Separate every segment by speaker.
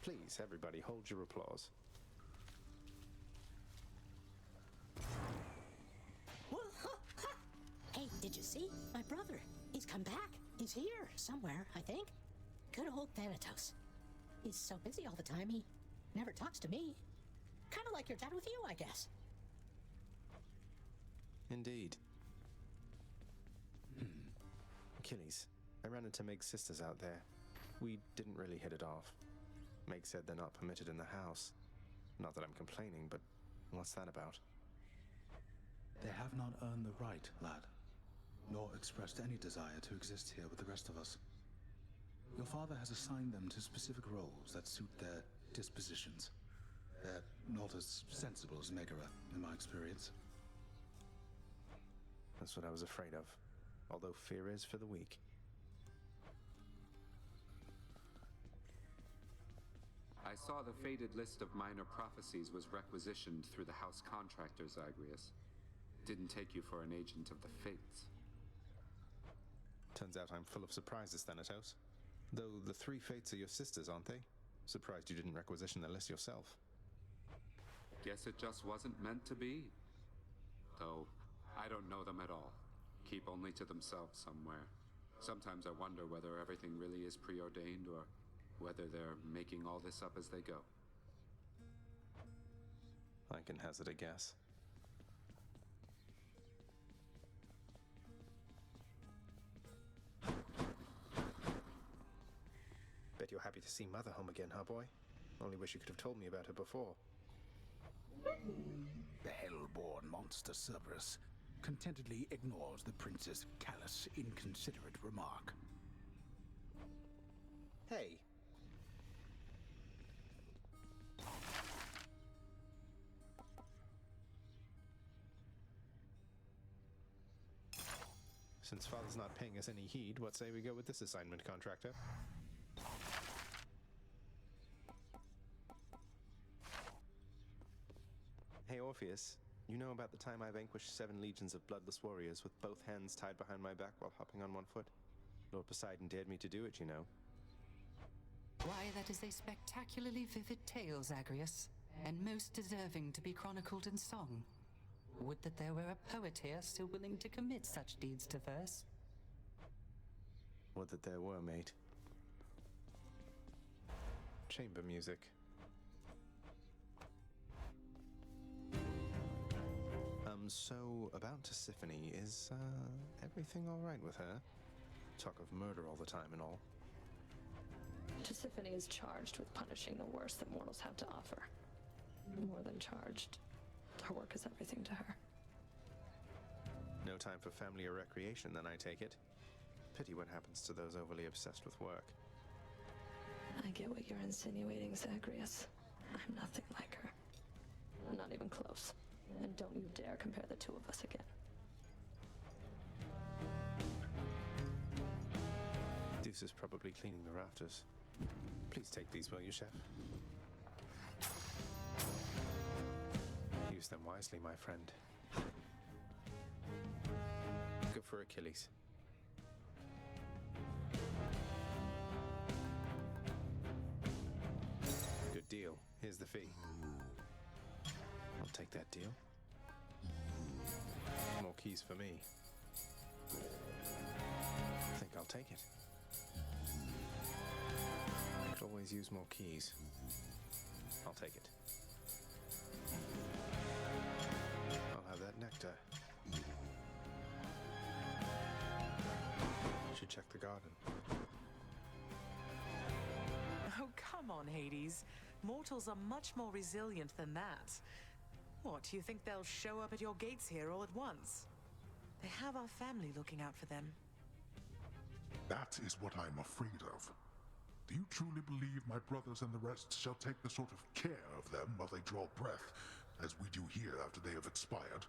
Speaker 1: Please, everybody, hold your applause.
Speaker 2: Hey, did you see? My brother. He's come back. He's here, somewhere, I think. Good old Thanatos. He's so busy all the time, he never talks to me. Kind of like your dad with you, I guess.
Speaker 1: Indeed. Achilles, I ran into Meg's sisters out there. We didn't really hit it off. Meg said they're not permitted in the house. Not that I'm complaining, but what's that about?
Speaker 3: They have not earned the right, lad, nor expressed any desire to exist here with the rest of us. Your father has assigned them to specific roles that suit their dispositions. They're not as sensible as Megara, in my experience.
Speaker 1: That's what I was afraid of. Although fear is for the weak.
Speaker 4: I saw the faded list of minor prophecies was requisitioned through the house contractor, Zagreus. Didn't take you for an agent of the fates.
Speaker 1: Turns out I'm full of surprises, Thanatos. Though the three fates are your sisters, aren't they? Surprised you didn't requisition the list yourself.
Speaker 4: Guess it just wasn't meant to be. Though, I don't know them at all. Keep only to themselves somewhere. Sometimes I wonder whether everything really is preordained or whether they're making all this up as they go.
Speaker 1: I can hazard a guess. Bet you're happy to see Mother home again, huh, boy? Only wish you could have told me about her before.
Speaker 5: The hell-born monster Cerberus contentedly ignores the prince's callous, inconsiderate remark.
Speaker 1: Hey! Since Father's not paying us any heed, what say we go with this assignment, contractor? Hey, Orpheus. You know about the time I vanquished 7 legions of bloodless warriors with both hands tied behind my back while hopping on one foot? Lord Poseidon dared me to do it, you know.
Speaker 6: Why, that is a spectacularly vivid tale, Zagreus, and most deserving to be chronicled in song. Would that there were a poet here still willing to commit such deeds to verse.
Speaker 1: Would that there were, mate. Chamber music. So about Tisiphone, is, everything all right with her? Talk of murder all the time and all.
Speaker 7: Tisiphone is charged with punishing the worst that mortals have to offer. More than charged. Her work is everything to her.
Speaker 1: No time for family or recreation, then, I take it. Pity what happens to those overly obsessed with work.
Speaker 7: I get what you're insinuating, Zagreus. I'm nothing like her. Not even close. And don't you dare compare the two of us again.
Speaker 1: Deuce is probably cleaning the rafters. Please take these, will you, chef? Use them wisely, my friend. Good for Achilles. Good deal. Here's the fee. I'll take that deal. More keys for me. I think I'll take it. Could always use more keys. I'll take it. I'll have that nectar. Should check the garden.
Speaker 8: Oh, come on, Hades. Mortals are much more resilient than that. What, do you think they'll show up at your gates here all at once? They have our family looking out for them.
Speaker 9: That is what I'm afraid of. Do you truly believe my brothers and the rest shall take the sort of care of them while they draw breath, as we do here after they have expired?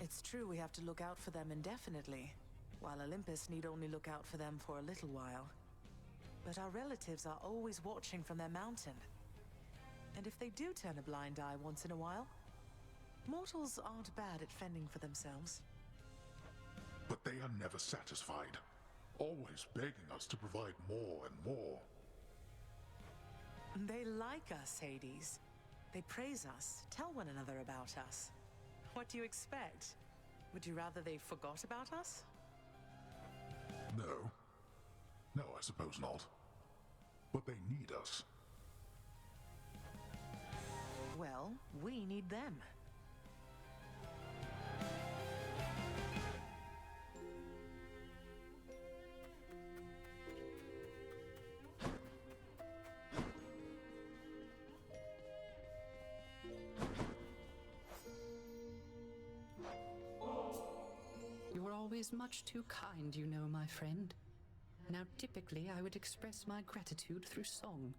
Speaker 8: It's true we have to look out for them indefinitely, while Olympus need only look out for them for a little while. But our relatives are always watching from their mountain. And if they do turn a blind eye once in a while, mortals aren't bad at fending for themselves.
Speaker 9: But they are never satisfied, always begging us to provide more and more.
Speaker 8: They like us, Hades. They praise us, tell one another about us. What do you expect? Would you rather they forgot about us?
Speaker 9: No. No, I suppose not. But they need us.
Speaker 8: Well, we need them.
Speaker 6: You're always much too kind, you know, my friend. Now, typically, I would express my gratitude through song.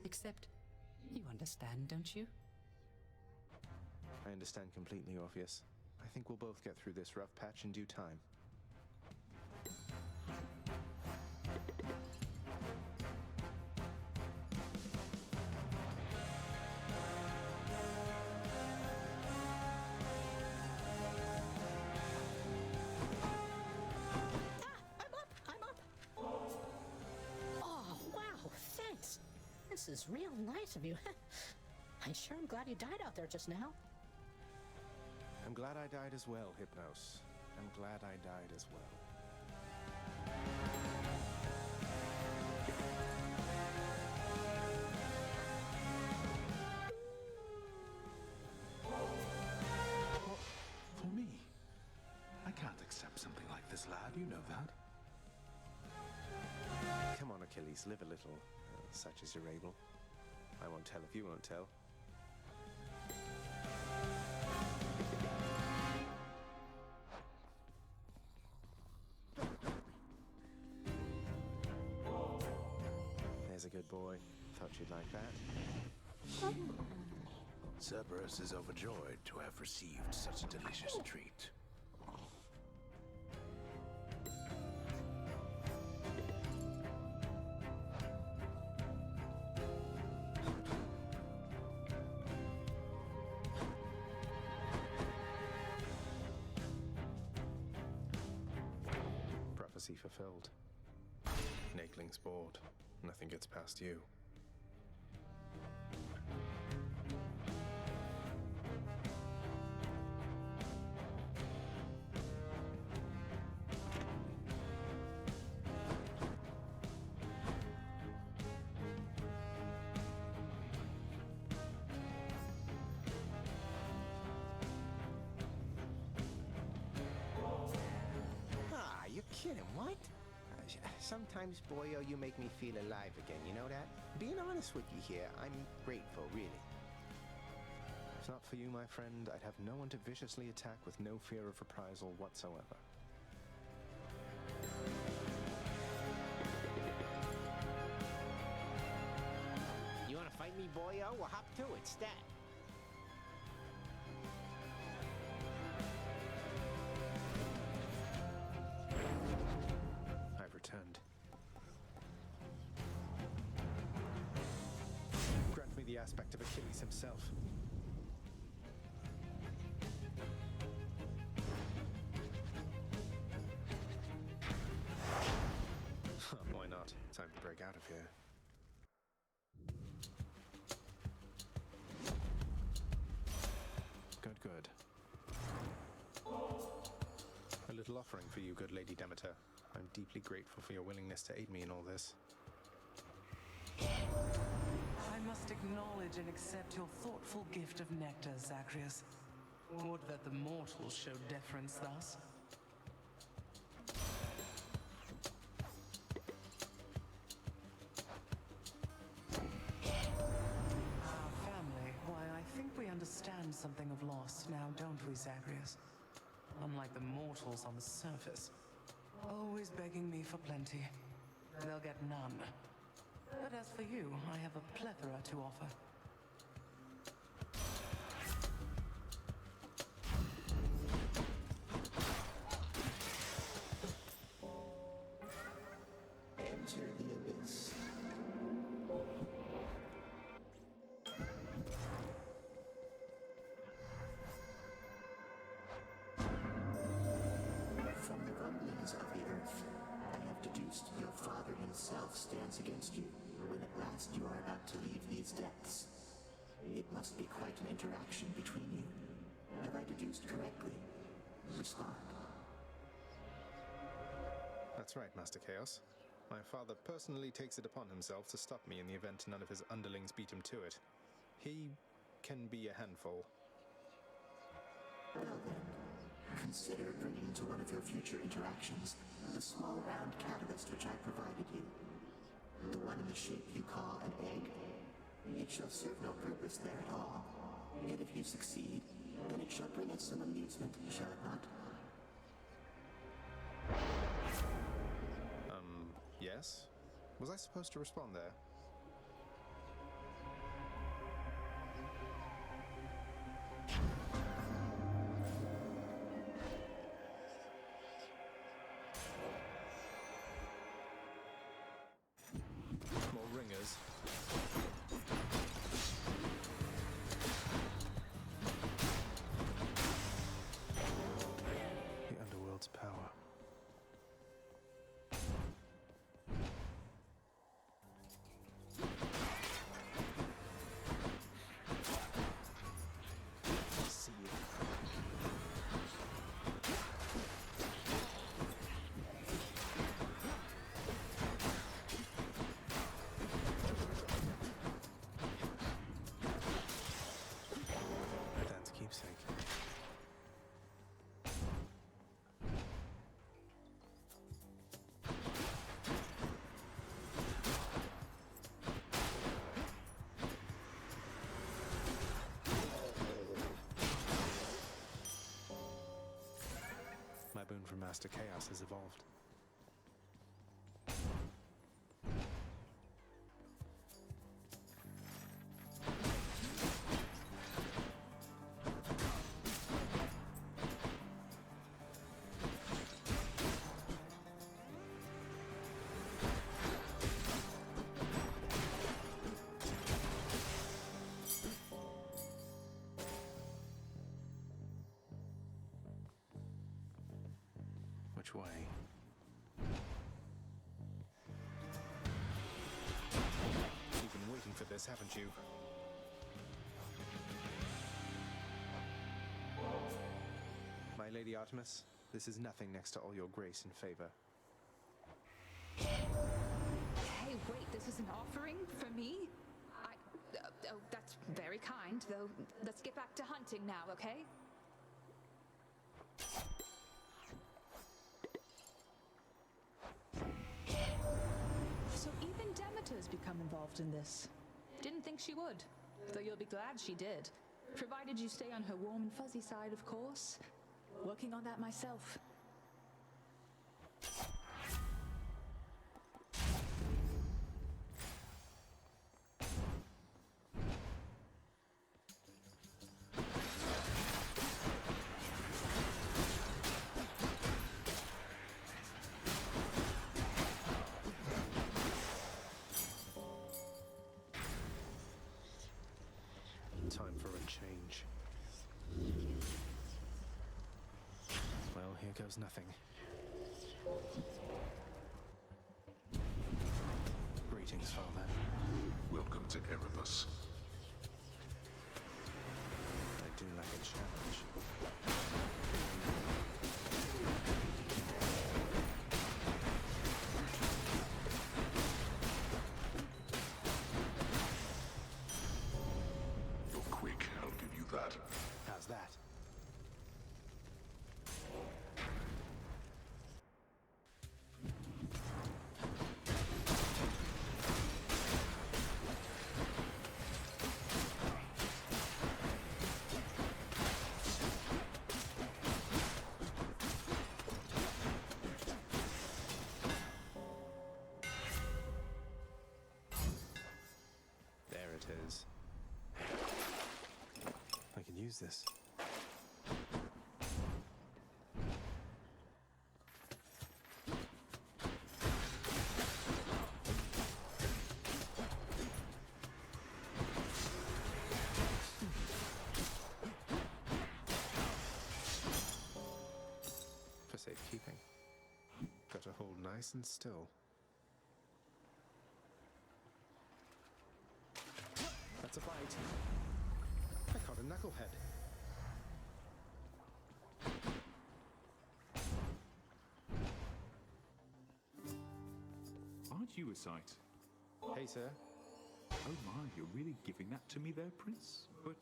Speaker 6: Except, you understand, don't you?
Speaker 1: I understand completely, Orpheus. I think we'll both get through this rough patch in due time.
Speaker 2: This is real nice of you. I sure am glad you died out there just now.
Speaker 1: I'm glad I died as well, Hypnos. I'm glad I died as well.
Speaker 3: For me? I can't accept something like this, lad. You know that.
Speaker 1: Come on, Achilles, live a little. Such as you're able. I won't tell if you won't tell. There's a good boy. Thought you'd like that.
Speaker 5: Cerberus is overjoyed to have received such a delicious treat.
Speaker 1: Prophecy fulfilled. Nakeling's bored. Nothing gets past you.
Speaker 10: You're kidding, what? Sometimes, boyo, you make me feel alive again, you know that? Being honest with you here, I'm grateful, really.
Speaker 1: If not for you, my friend, I'd have no one to viciously attack with no fear of reprisal whatsoever.
Speaker 10: You wanna fight me, boyo? Well, hop to it, stat.
Speaker 1: Returned. Grant me the aspect of Achilles himself. Why not? Time to break out of here. Good, good. A little offering for you, good Lady Demeter. I'm deeply grateful for your willingness to aid me in all this.
Speaker 8: I must acknowledge and accept your thoughtful gift of nectar, Zagreus. Would that the mortals showed deference thus. Our family, why, I think we understand something of loss now, don't we, Zagreus? Unlike the mortals on the surface. Always begging me for plenty. They'll get none. But as for you, I have a plethora to offer.
Speaker 11: Enter the abyss. From the rumblings of the earth, I have deduced your father himself stands against you. When at last you are about to leave these
Speaker 1: That's right, Master Chaos. My father personally takes it upon himself to stop me in the event none of his underlings beat him to it. He can be a handful.
Speaker 11: Well then, consider bringing to one of your future interactions the small round catalyst which I provided you. The one in the shape you call an egg. It shall serve no purpose there at all. Yet if you succeed, then it shall bring us some amusement, shall it not?
Speaker 1: Yes? Was I supposed to respond there? More ringers. The underworld's power. Keepsake. My boon from Master Chaos has evolved. Which way? You've been waiting for this, haven't you? My Lady Artemis, this is nothing next to all your grace and favor.
Speaker 12: Hey, wait, this is an offering for me? Oh, that's very kind, though. Let's get back to hunting now, okay? So even Demeter's become involved in this. Didn't think she would, though you'll be glad she did. Provided you stay on her warm and fuzzy side, of course. Working on that myself.
Speaker 1: Time for a change. Well, here goes nothing. Greetings, Father.
Speaker 9: Welcome to Erebus.
Speaker 1: I do like a challenge.
Speaker 9: You're quick, I'll give you that.
Speaker 1: How's that? There it is. I can use this. For safekeeping. Got to hold nice and still. That's a bite. I caught a knucklehead.
Speaker 13: Aren't you a sight?
Speaker 1: Hey, sir.
Speaker 13: Oh my, you're really giving that to me there, Prince? But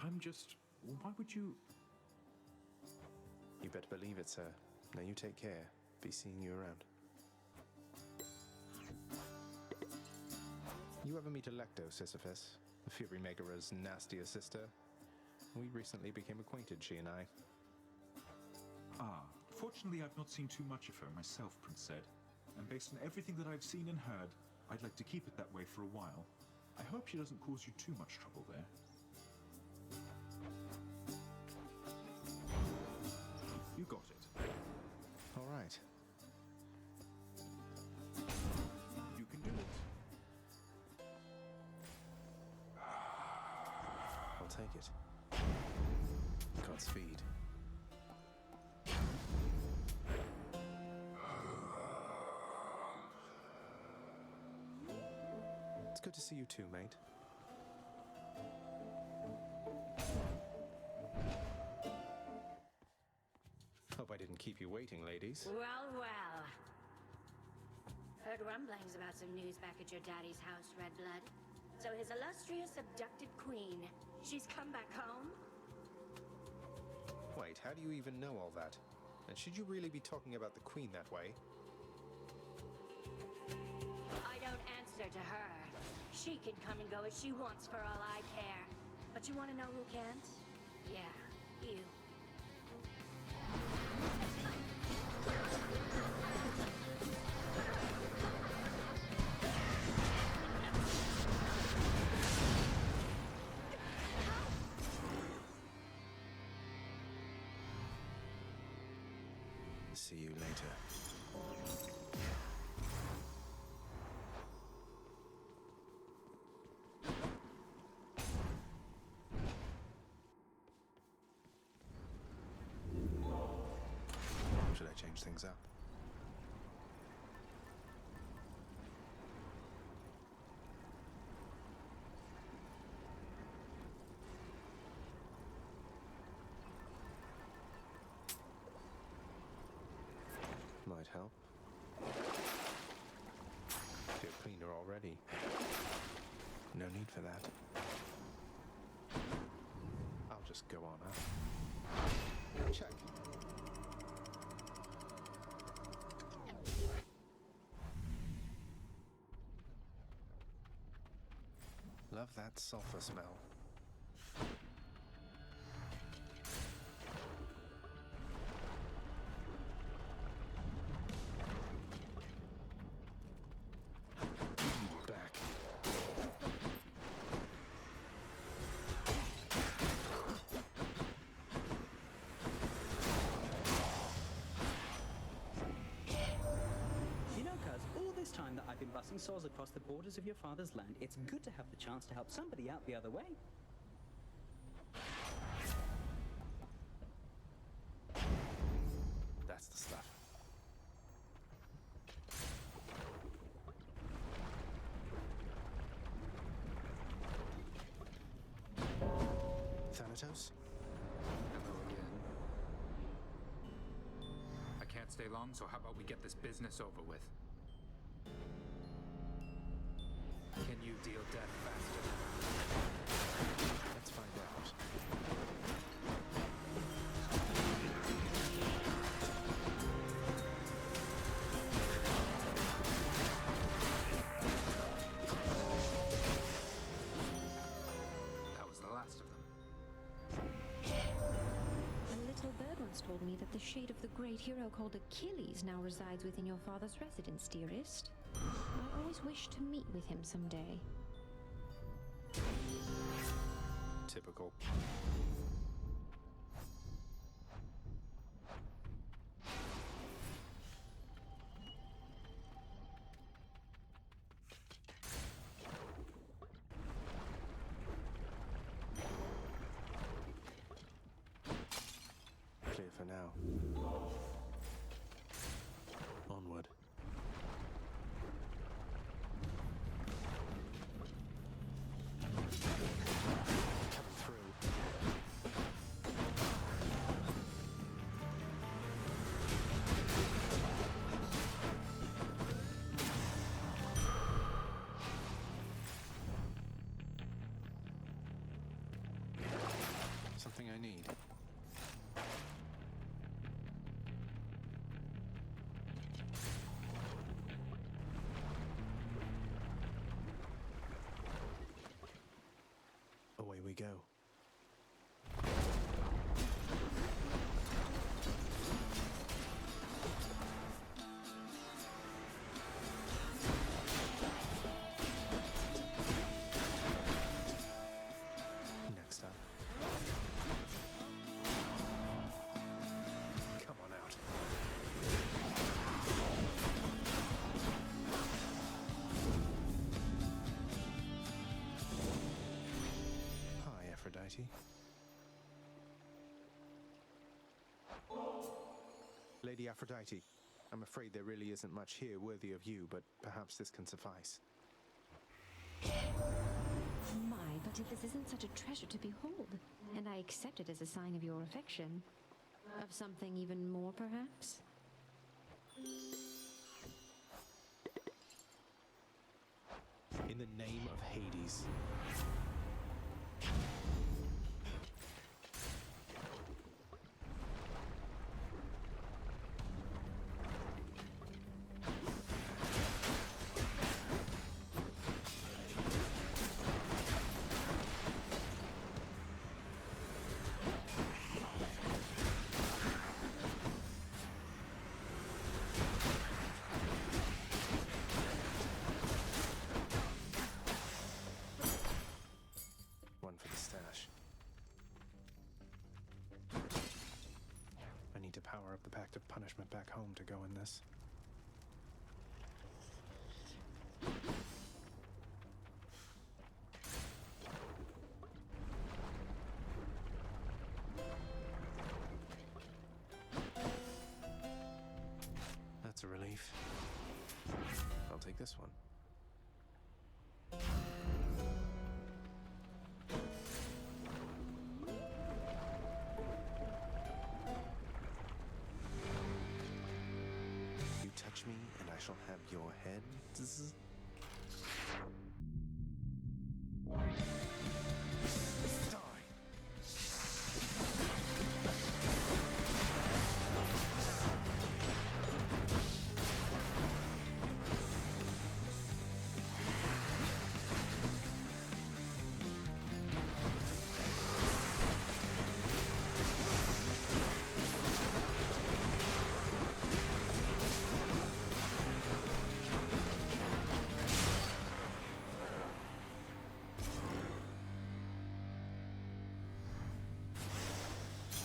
Speaker 13: I'm just... Why would you...
Speaker 1: You better believe it, sir. Now you take care. Be seeing you around. You ever meet Electo, Sisyphus? The Fury Megara's nastier sister? We recently became acquainted, she and I.
Speaker 13: Ah, fortunately I've not seen too much of her myself, Prince said. And based on everything that I've seen and heard, I'd like to keep it that way for a while. I hope she doesn't cause you too much trouble there. You got it.
Speaker 1: All right.
Speaker 13: You can do it.
Speaker 1: I'll take it. Godspeed. It's good to see you too, mate. Hope I didn't keep you waiting, ladies.
Speaker 14: Well, well. Heard rumblings about some news back at your daddy's house, Redblood. So his illustrious abducted queen, she's come back home?
Speaker 1: Wait, how do you even know all that? And should you really be talking about the queen that way?
Speaker 14: I don't answer to her. She can come and go as she wants for all I care. But you want to know who can't? Yeah, you.
Speaker 1: See you later. Should I change things up? Might help. Feel cleaner already. No need for that. I'll just go on up. Check. Love that sulfur smell.
Speaker 15: Time that I've been busing saws across the borders of your father's land, it's good to have the chance to help somebody out the other way.
Speaker 1: That's the stuff. Thanatos?
Speaker 4: Hello again. I can't stay long, so how about we get this business over with? Can you deal death faster?
Speaker 1: Let's find out.
Speaker 4: That was the last of them.
Speaker 16: A little bird once told me that the shade of the great hero called Achilles now resides within your father's residence, dearest. I always wish to meet with him someday.
Speaker 1: Typical. Clear for now. Onward. I need. Away we go. Next up. Come on out. Hi, Aphrodite. Lady Aphrodite, I'm afraid there really isn't much here worthy of you, but perhaps this can suffice.
Speaker 16: My, but if this isn't such a treasure to behold, and I accept it as a sign of your affection. Of something even more, perhaps?
Speaker 1: In the name of Hades. One for the stash. I need to power up the Pact of Punishment back home to go in this. That's a relief. I'll take this one. You touch me, and I shall have your head. Zzz.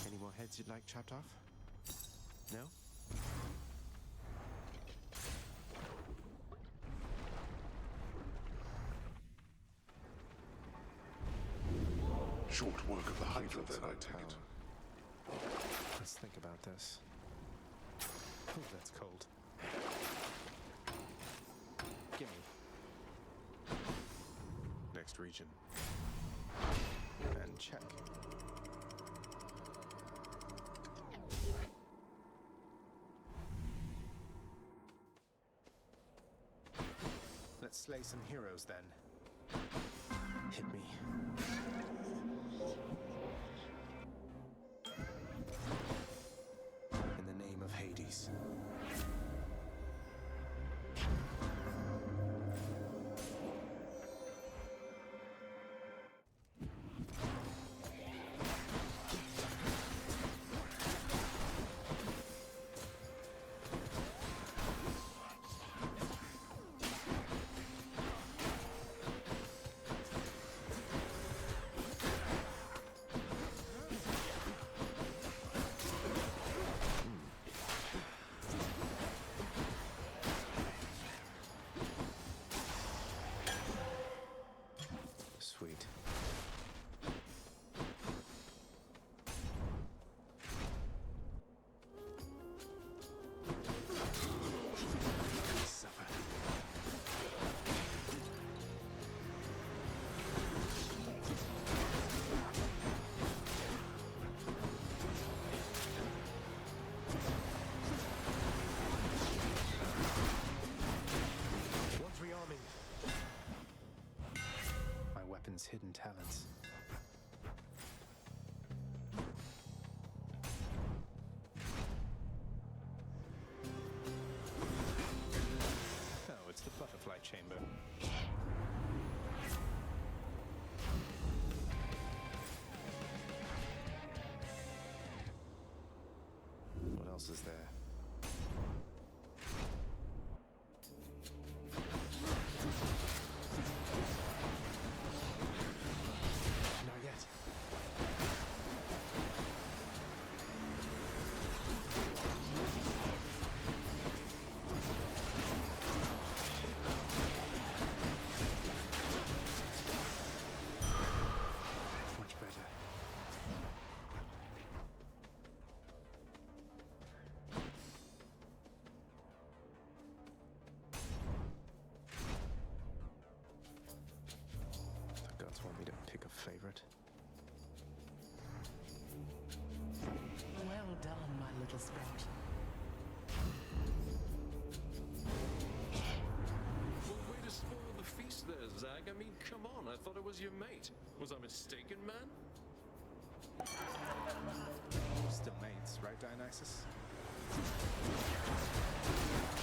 Speaker 1: Any more heads you'd like chopped off? No?
Speaker 9: Short work of the Hydra, then, I take it.
Speaker 1: Let's think about this. Oh, that's cold. Gimme. Next region. And check. Let's slay some heroes then. Hit me. In the name of Hades. Sweet. Supper. One's rearming. My weapon's hidden talents. butterfly chamber. What else is there? Not yet. Much better. The gods want me to pick a favorite.
Speaker 8: Well done, my little sprout.
Speaker 17: Well, way to spoil the feast there, Zag. I mean, come on, I thought it was your mate. Was I mistaken, man?
Speaker 1: Still mates, right, Dionysus?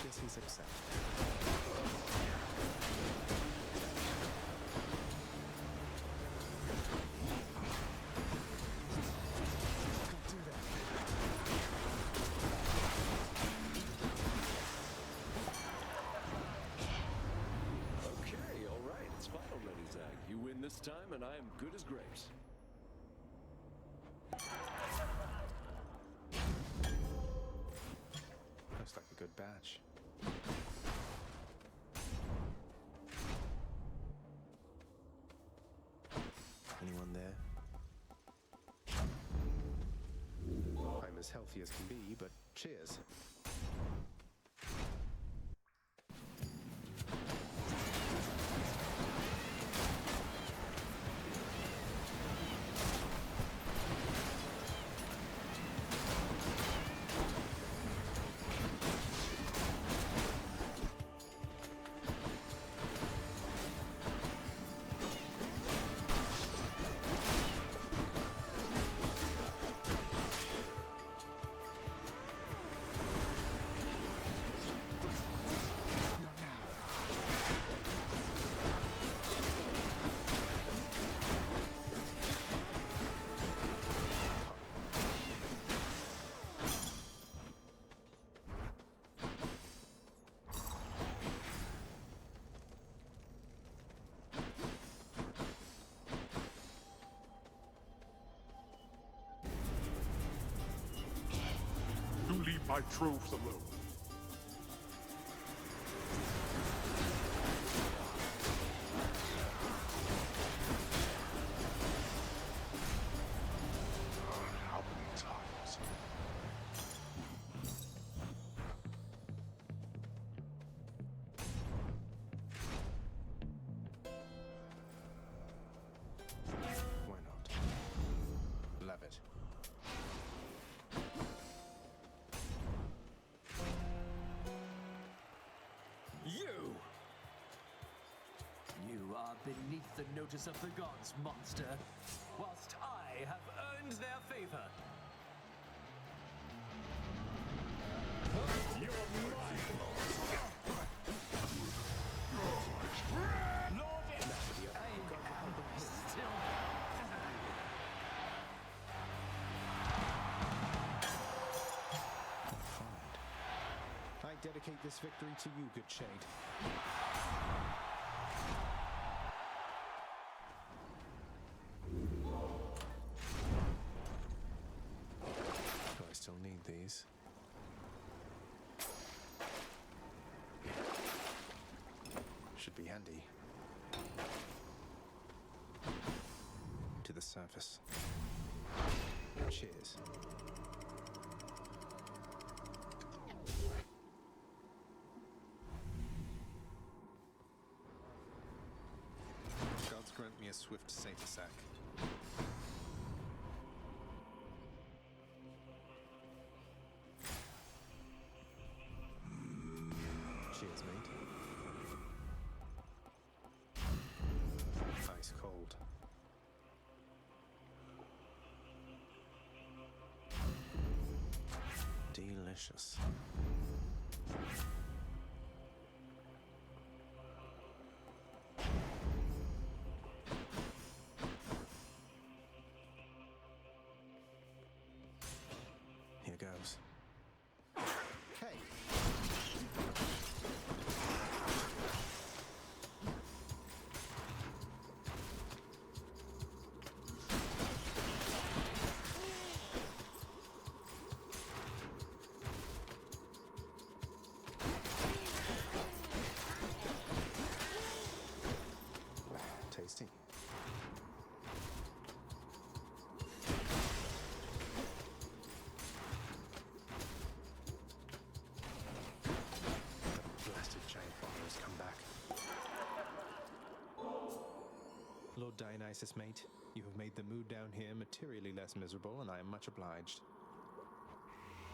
Speaker 1: Guess he's upset. Don't do that.
Speaker 17: Okay, all right. It's fine already, Zag. You win this time, and I am good as grapes.
Speaker 1: Looks like a good batch. Anyone there? I'm as healthy as can be, but cheers.
Speaker 9: You leave my troves alone. How many times?
Speaker 1: Why not? Love it.
Speaker 18: You are beneath the notice of the gods, monster, whilst I have earned their favor. You're mine! Lord, I am still...
Speaker 1: I dedicate this victory to you, good shade. Do I still need these? Should be handy. To the surface. Cheers. Gods grant me a swift safer sack. Cheers, mate. Ice cold. Delicious. goes.
Speaker 10: Okay.
Speaker 1: Tasty. Blasted giant bomber has come back. Lord Dionysus, mate, you have made the mood down here materially less miserable, and I am much obliged.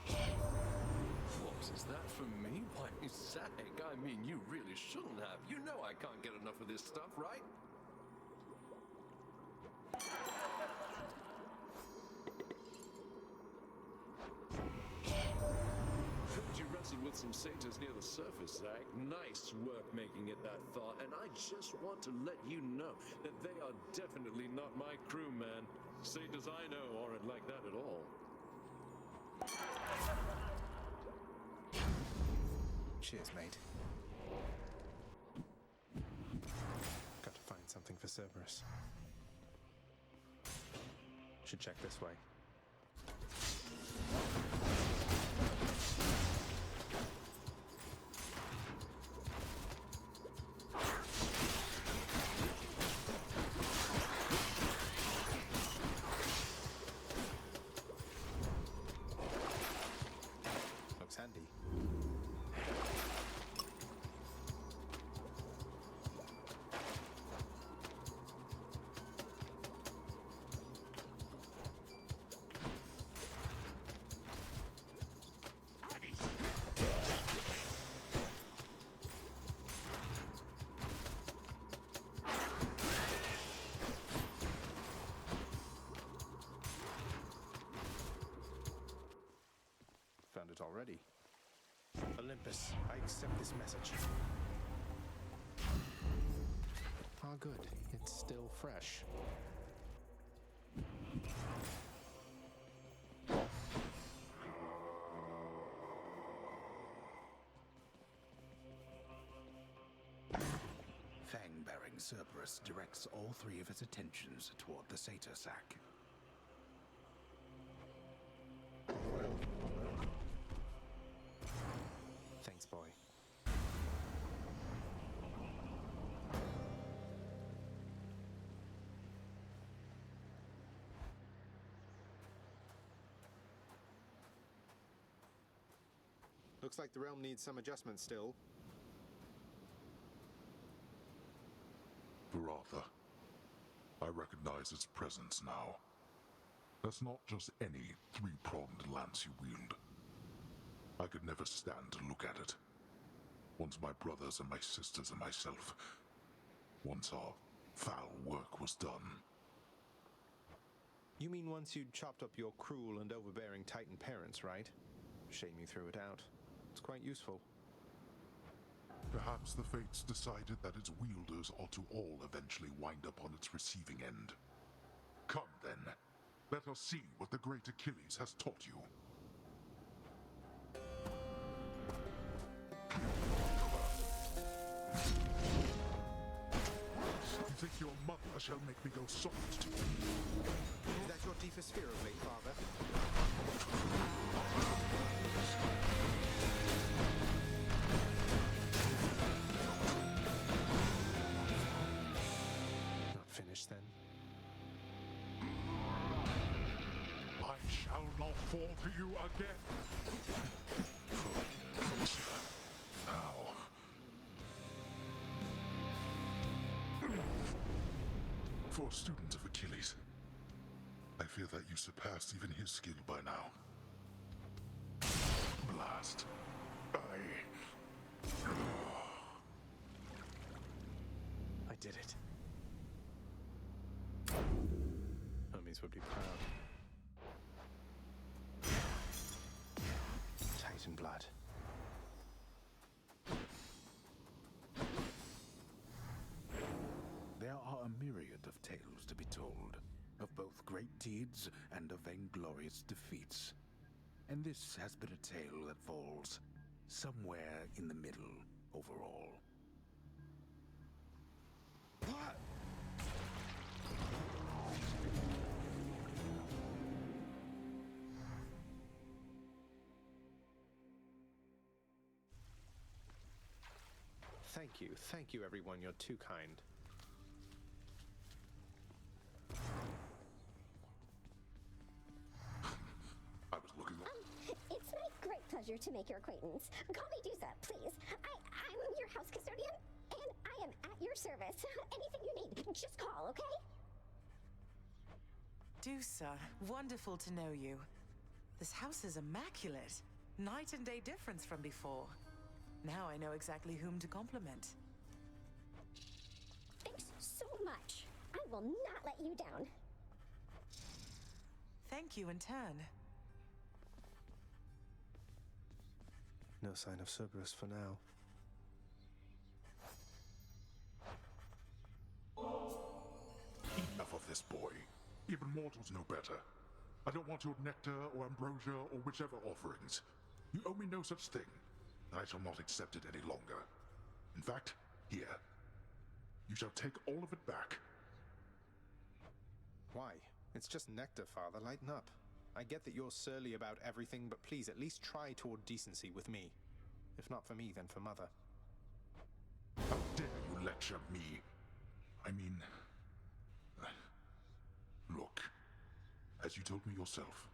Speaker 17: What is that from me? Why, Zag, I mean, you really shouldn't have. You know I can't get enough of this stuff, right? Heard you wrestled with some satyrs near the surface, Zag. Nice work making it that far, and I just want to let you know that they are definitely not my crew, man. Satyrs I know aren't like that at all.
Speaker 1: Cheers, mate. Got to find something for Cerberus. Should check this way. Looks handy. Found it already. Olympus, I accept this message. Ah, good. It's still fresh.
Speaker 5: Fang-bearing Cerberus directs all three of its attentions toward the satyr sack.
Speaker 1: Thanks, boy. Looks like the realm needs some adjustment still.
Speaker 9: Varatha, I recognize its presence now. That's not just any three-pronged lance you wield. I could never stand to look at it. Once my brothers and my sisters and myself, once our foul work was done.
Speaker 1: You mean once you'd chopped up your cruel and overbearing Titan parents, right? Shame you threw it out. It's quite useful.
Speaker 9: Perhaps the fates decided that its wielders ought to all eventually wind up on its receiving end. Come then, let us see what the great Achilles has taught you. You think your mother shall make me go soft to you?
Speaker 1: Is that your deepest fear of late, father? Not finished then?
Speaker 9: I shall not fall to you again. Now. For a student of Achilles, I fear that you surpassed even his skill by now. Blast.
Speaker 1: I did it. Hermes would be proud. Titan blood.
Speaker 5: There are a myriad of tales to be told, of both great deeds and of vainglorious defeats. And this has been a tale that falls somewhere in the middle overall.
Speaker 1: What? Thank you everyone, you're too kind.
Speaker 9: I was looking up.
Speaker 19: It's my great pleasure to make your acquaintance. Call me Dusa, please. I'm your house custodian, and I am at your service. Anything you need, just call, okay?
Speaker 8: Dusa, wonderful to know you. This house is immaculate. Night and day difference from before. Now I know exactly whom to compliment.
Speaker 19: Thanks so much. I will not let you down.
Speaker 8: Thank you in turn.
Speaker 1: No sign of Cerberus for now.
Speaker 9: Enough of this, boy. Even mortals know better. I don't want your nectar or ambrosia or whichever offerings. You owe me no such thing, and I shall not accept it any longer. In fact, here. You shall take all of it back.
Speaker 1: Why? It's just nectar, Father. Lighten up. I get that you're surly about everything, but please at least try toward decency with me. If not for me, then for Mother.
Speaker 9: How dare you lecture me? I mean... Look, as you told me yourself,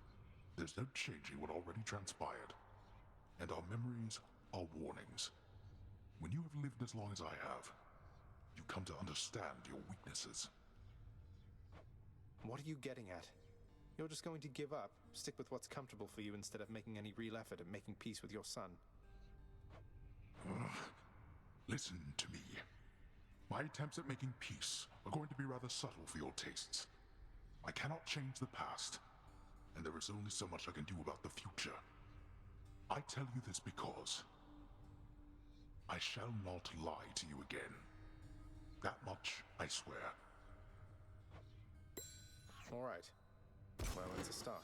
Speaker 9: there's no changing what already transpired. And our memories are warnings. When you have lived as long as I have, you come to understand your weaknesses.
Speaker 1: What are you getting at? You're just going to give up, stick with what's comfortable for you instead of making any real effort at making peace with your son.
Speaker 9: Listen to me. My attempts at making peace are going to be rather subtle for your tastes. I cannot change the past, and there is only so much I can do about the future. I tell you this because I shall not lie to you again. That much I swear.
Speaker 1: All right. Well, it's a start.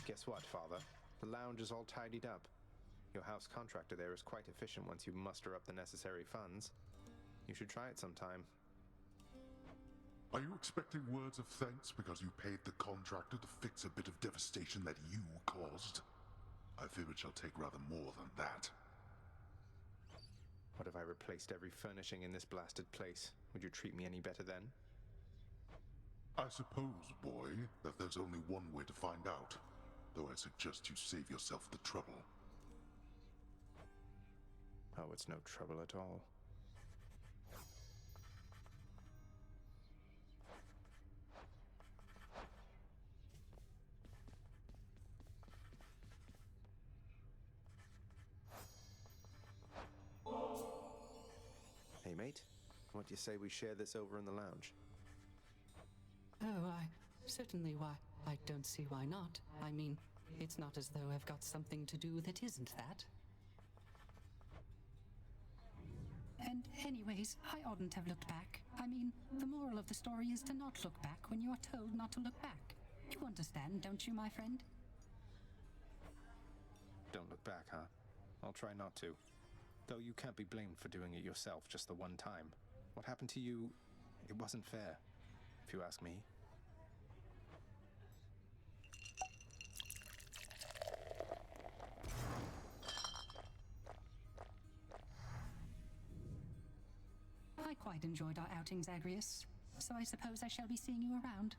Speaker 1: Guess what, Father? The lounge is all tidied up. Your house contractor there is quite efficient once you muster up the necessary funds. You should try it sometime.
Speaker 9: Are you expecting words of thanks because you paid the contractor to fix a bit of devastation that you caused? I fear it shall take rather more than that.
Speaker 1: What if I replaced every furnishing in this blasted place? Would you treat me any better then?
Speaker 9: I suppose, boy, that there's only one way to find out. Though I suggest you save yourself the trouble.
Speaker 1: Oh, it's no trouble at all. Hey, mate. What do you say we share this over in the lounge?
Speaker 6: Oh, certainly, why? I don't see why not. I mean, it's not as though I've got something to do that isn't that. And anyways, I oughtn't have looked back. I mean, the moral of the story is to not look back when you are told not to look back. You understand, don't you, my friend?
Speaker 1: Don't look back, huh? I'll try not to. Though you can't be blamed for doing it yourself just the one time. What happened to you, it wasn't fair, if you ask me.
Speaker 6: I quite enjoyed our outings, Agrius, so I suppose I shall be seeing you around.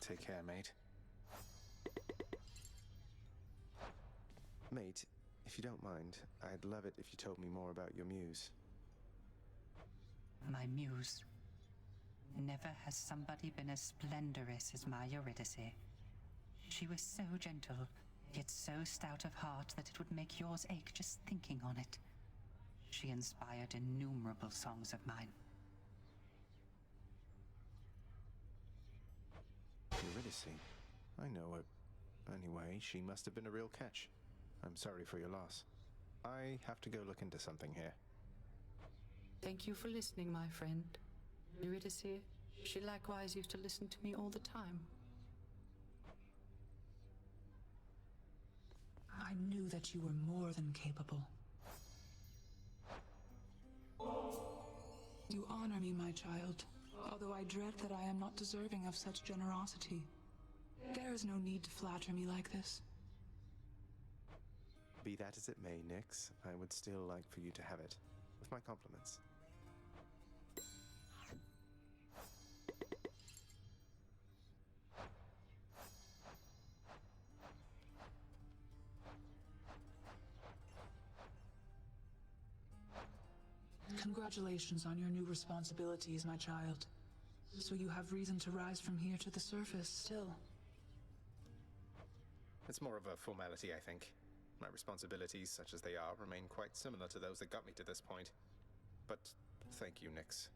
Speaker 1: Take care, mate. Mate, if you don't mind, I'd love it if you told me more about your muse.
Speaker 6: My muse. Never has somebody been as splendorous as my Eurydice. She was so gentle, yet so stout of heart that it would make yours ache just thinking on it. She inspired innumerable songs of mine.
Speaker 1: Eurydice? I know her. Anyway, she must have been a real catch. I'm sorry for your loss. I have to go look into something here.
Speaker 6: Thank you for listening, my friend. Eurydice, She likewise used to listen to me all the time.
Speaker 8: I knew that you were more than capable. You honor me, my child, although I dread that I am not deserving of such generosity. There is no need to flatter me like this.
Speaker 1: Be that as it may, Nix, I would still like for you to have it, with my compliments.
Speaker 8: Congratulations on your new responsibilities, my child. So you have reason to rise from here to the surface still.
Speaker 1: It's more of a formality, I think. My responsibilities, such as they are, remain quite similar to those that got me to this point. But thank you, Nix.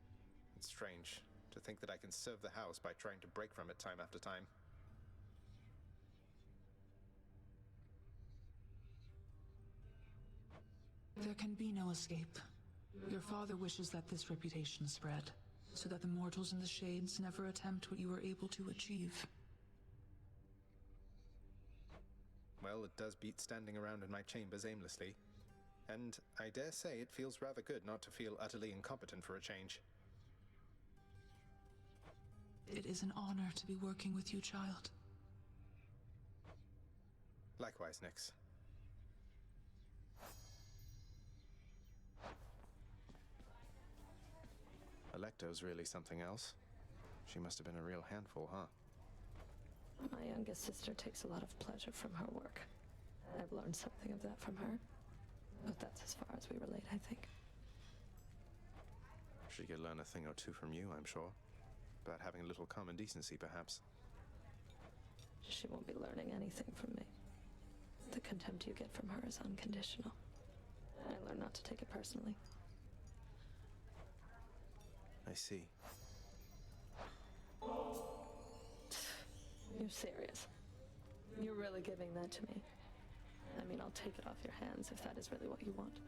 Speaker 1: It's strange to think that I can serve the house by trying to break from it time after time.
Speaker 8: There can be no escape. Your father wishes that this reputation spread, so that the mortals in the Shades never attempt what you were able to achieve.
Speaker 1: Well, it does beat standing around in my chambers aimlessly. And I dare say it feels rather good not to feel utterly incompetent for a change.
Speaker 8: It is an honor to be working with you, child.
Speaker 1: Likewise, Nix. Electo's really something else. She must have been a real handful, huh?
Speaker 7: My youngest sister takes a lot of pleasure from her work. I've learned something of that from her. But that's as far as we relate, I think.
Speaker 1: She could learn a thing or two from you, I'm sure. About having a little common decency, perhaps.
Speaker 7: She won't be learning anything from me. The contempt you get from her is unconditional. I learned not to take it personally.
Speaker 1: I see.
Speaker 7: You're serious? You're really giving that to me? I mean, I'll take it off your hands if that is really what you want.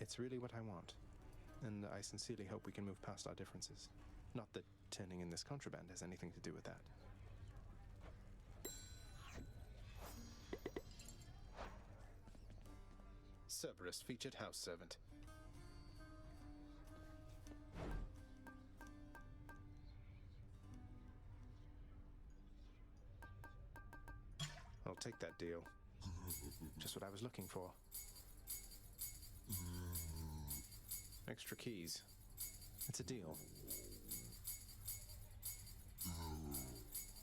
Speaker 1: It's really what I want. And I sincerely hope we can move past our differences. Not that turning in this contraband has anything to do with that. Cerberus, featured house servant. I'll take that deal. Just what I was looking for. Extra keys. It's a deal.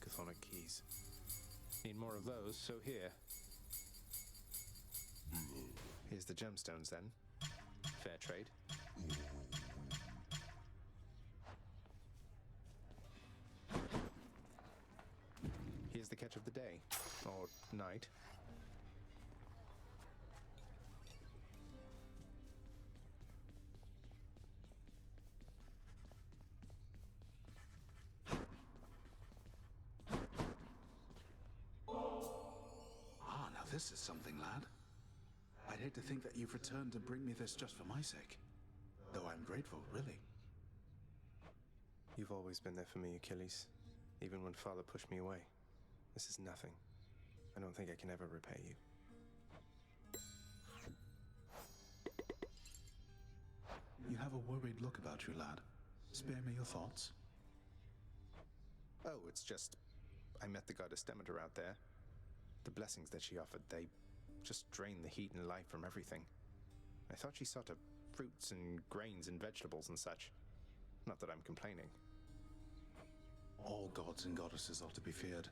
Speaker 1: Chthonic keys. Need more of those, so here. Here's the gemstones then. Fair trade. Here's the catch of the day. Or night.
Speaker 3: Ah, now this is something, lad. I'd hate to think that you've returned to bring me this just for my sake. Though I'm grateful, really.
Speaker 1: You've always been there for me, Achilles. Even when Father pushed me away. This is nothing. I don't think I can ever repay you.
Speaker 3: You have a worried look about you, lad. Spare me your thoughts.
Speaker 1: Oh, it's just... I met the goddess Demeter out there. The blessings that she offered, they just drain the heat and life from everything. I thought she saw to fruits and grains and vegetables and such. Not that I'm complaining.
Speaker 3: All gods and goddesses are to be feared.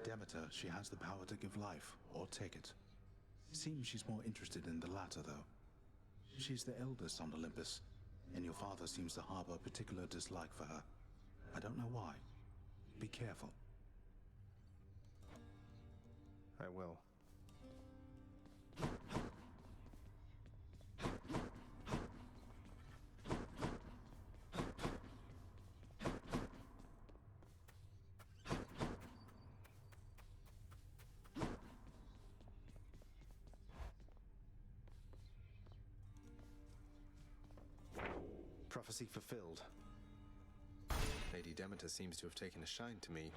Speaker 3: Demeter, she has the power to give life, or take it. Seems she's more interested in the latter, though. She's the eldest on Olympus, and your father seems to harbor a particular dislike for her. I don't know why. Be careful.
Speaker 1: I will. Prophecy fulfilled. Lady Demeter seems to have taken a shine to me.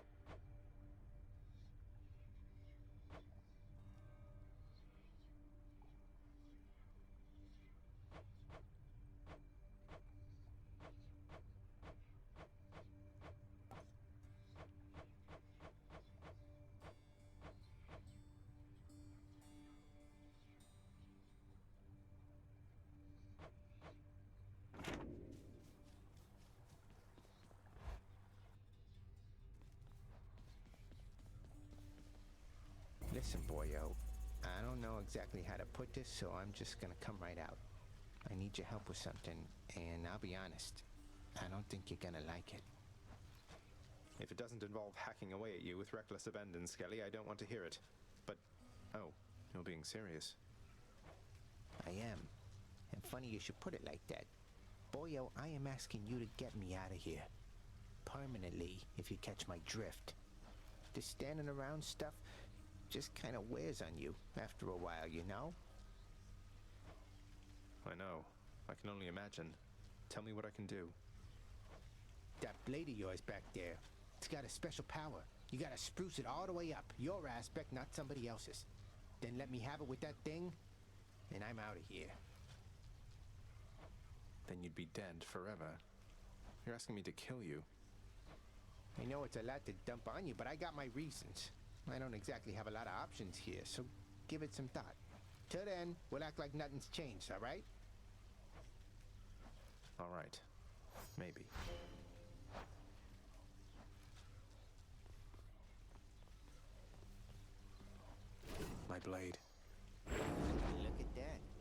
Speaker 10: Listen, boyo, I don't know exactly how to put this, so I'm just gonna come right out. I need your help with something, and I'll be honest, I don't think you're gonna like it.
Speaker 1: If it doesn't involve hacking away at you with reckless abandon, Skelly, I don't want to hear it. But, oh, you're being serious.
Speaker 10: I am. And funny you should put it like that. Boyo, I am asking you to get me out of here. Permanently, if you catch my drift. This standing around stuff just kind of wears on you after a while, you know?
Speaker 1: I know. I can only imagine. Tell me what I can do.
Speaker 10: That blade of yours back there, it's got a special power. You gotta spruce it all the way up. Your aspect, not somebody else's. Then let me have it with that thing, and I'm out of here.
Speaker 1: Then you'd be dead forever. You're asking me to kill you.
Speaker 10: I know it's a lot to dump on you, but I got my reasons. I don't exactly have a lot of options here, so give it some thought. Till then, we'll act like nothing's changed, all right?
Speaker 1: All right. Maybe. My blade.
Speaker 10: Look at that.